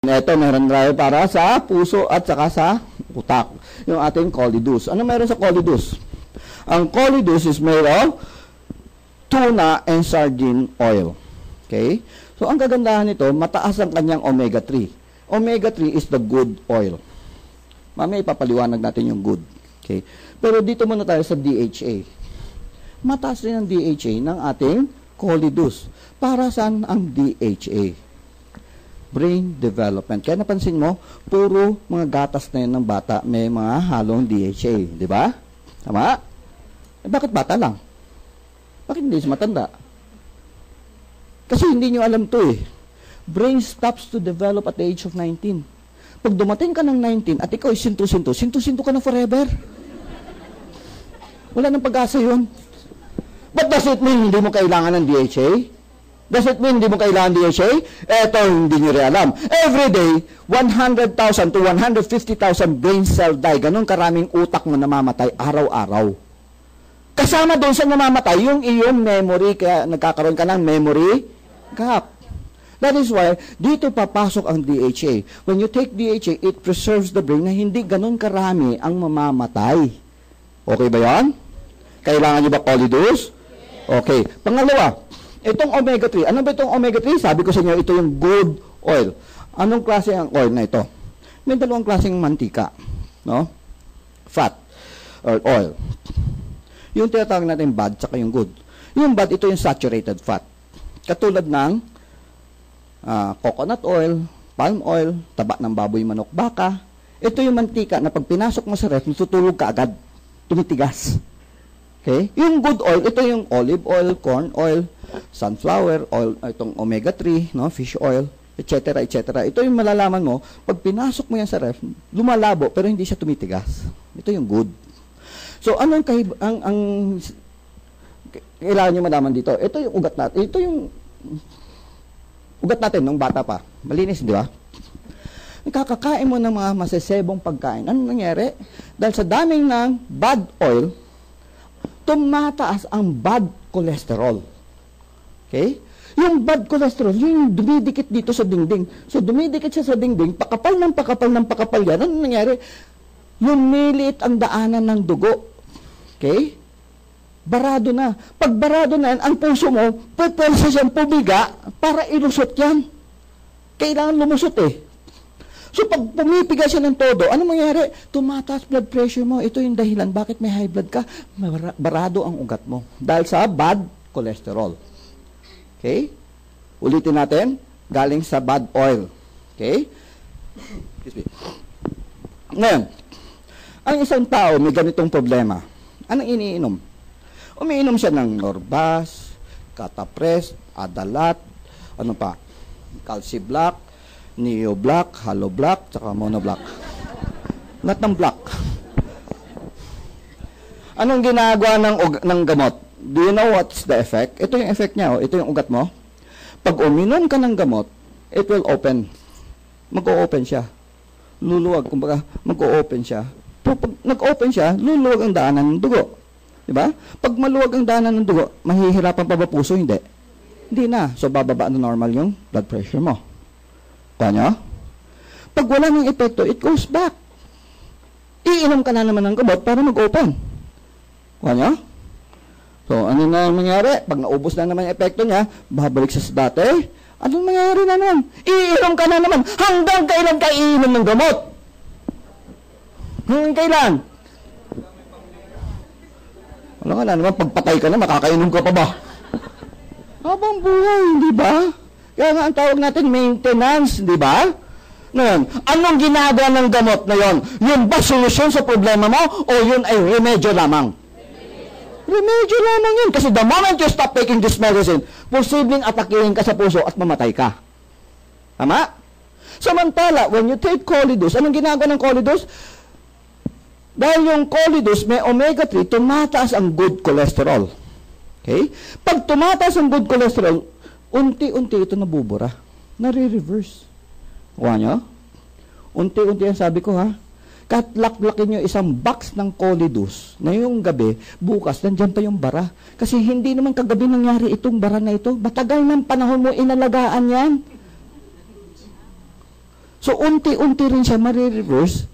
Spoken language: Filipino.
Ito, meron tayo para sa puso at saka sa utak. Yung ating Colideus. Ano meron sa Colideus? Ang Colideus is made of tuna and sardine oil. Okay? So, ang kagandahan nito, mataas ang kanyang omega-3. Omega-3 is the good oil. Mamaya ipapaliwanag natin yung good. Okay? Pero dito muna tayo sa DHA. Mataas rin ang DHA ng ating Colideus. Para saan ang DHA? Brain development. Kaya napansin mo, puro mga gatas na yun ng bata may mga halong DHA. Di ba? Tama? Bakit bata lang? Bakit hindi sa matanda? Kasi hindi nyo alam to eh. Brain stops to develop at the age of 19. Pag dumating ka ng 19 at ikaw ay sinto-sinto, sinto-sinto ka na forever. Wala nang pag-asa yun. But does it mean hindi mo kailangan ng DHA? Does it mean hindi mo kailangan ng DHA? Eto, hindi nyo rin alam. Every day, 100,000 to 150,000 brain cell die. Ganun karaming utak mo namamatay araw-araw. Kasama doon sa namamatay, yung iyong memory, kaya nagkakaroon ka ng memory gap. That is why, dito papasok ang DHA. When you take DHA, it preserves the brain na hindi ganun karami ang mamamatay. Okay ba yan? Kailangan nyo ba Colideus? Okay. Pangalawa, itong omega-3. Ano ba itong omega-3? Sabi ko sa inyo, ito yung good oil. Anong klase ang oil na ito? May dalawang klaseng mantika. No? Fat or oil. Yung tinatawag natin bad, saka yung good. Yung bad, ito yung saturated fat. Katulad ng coconut oil, palm oil, taba ng baboy, manok, baka. Ito yung mantika na pag pinasok mo sa ref, natutulog ka agad. Tumitigas. Okay? Yung good oil, ito yung olive oil, corn oil, sunflower oil, itong omega-3, no, fish oil, etc., etc. Ito yung malalaman mo, pag pinasok mo yan sa ref, lumalabo, pero hindi siya tumitigas. Ito yung good. So, anong kailangan nyo malaman dito? Ito yung ugat natin. Ito yung ugat natin nung bata pa. Malinis, di ba? Kakakain mo ng mga masasebong pagkain. Anong nangyari? Dahil sa daming ng bad oil, tumataas ang bad cholesterol. Okay? Yung bad cholesterol, yung dumidikit dito sa dingding. So, dumidikit siya sa dingding, pakapal ng pakapal ng pakapal yan. Anong nangyari? Lumiliit ang daanan ng dugo. Okay? Barado na. Pag barado na yan, ang puso mo, pwede siyang pumiga para ilusot yan. Kailangan lumusot eh. So, pag pumipiga siya ng todo, ano mangyari? Tumataas blood pressure mo. Ito yung dahilan. Bakit may high blood ka? Barado ang ugat mo. Dahil sa bad cholesterol. Okay? Ulitin natin. Galing sa bad oil. Okay? Excuse me. Ngayon, ang isang tao may ganitong problema. Anong iniinom? Umiinom siya ng Norbas, Catapres, Adalat, ano pa? Calci Black, Neo Black, Halo Black, tsaka Mono Black. Lahat ng black. Anong ginagawa ng gamot? Do you know what's the effect? Ito yung effect niya. Oh. Ito yung ugat mo. Pag uminom ka ng gamot, it will open. Mag-o-open siya. Luluwag. Kumbaga, mag-o-open siya. Pag nag-open siya, luluwag ang daanan ng dugo. Diba? Pag maluwag ang daanan ng dugo, mahihirapan pa ba puso? Hindi. Hindi na. So, bababa na normal yung blood pressure mo. Kanya? Pag wala ng epekto, it goes back. Iinom ka na naman ng gamot para mag-open. Kanya? So, ano na mangyari? Pag naubos na naman yung epekto niya, babalik sa dati. Anong mangyayari na naman? Iinom ka na naman. Hanggang kailan ka iinom ng gamot? Hanggang kailan? Wala ka na naman, pagpatay ka na, makakainom ka pa ba? Habang buhay, di ba? Kaya nga ang tawag natin, maintenance, di ba? Ngayon, anong ginagawa ng gamot na yon? Yun ba solusyon sa problema mo o yun ay remedyo lamang? Remedyo lamang yun. Kasi the moment you stop taking this medicine, posibleng atakihin ka sa puso at mamatay ka. Tama? Samantala, when you take Colideus, anong ginagawa ng Colideus? Dahil yung Colideus may omega-3, tumataas ang good cholesterol. Okay? Pag tumataas ang good cholesterol, unti-unti ito nabubura. Nare-reverse. Kuha nyo? Unti-unti yan sabi ko ha. Katlaklakin nyo isang box ng Colideus na yung gabi, bukas, nandyan pa yung bara. Kasi hindi naman kagabi nangyari itong bara na ito. Matagal ng panahon mo inalagaan yan. So, unti-unti rin siya marireverse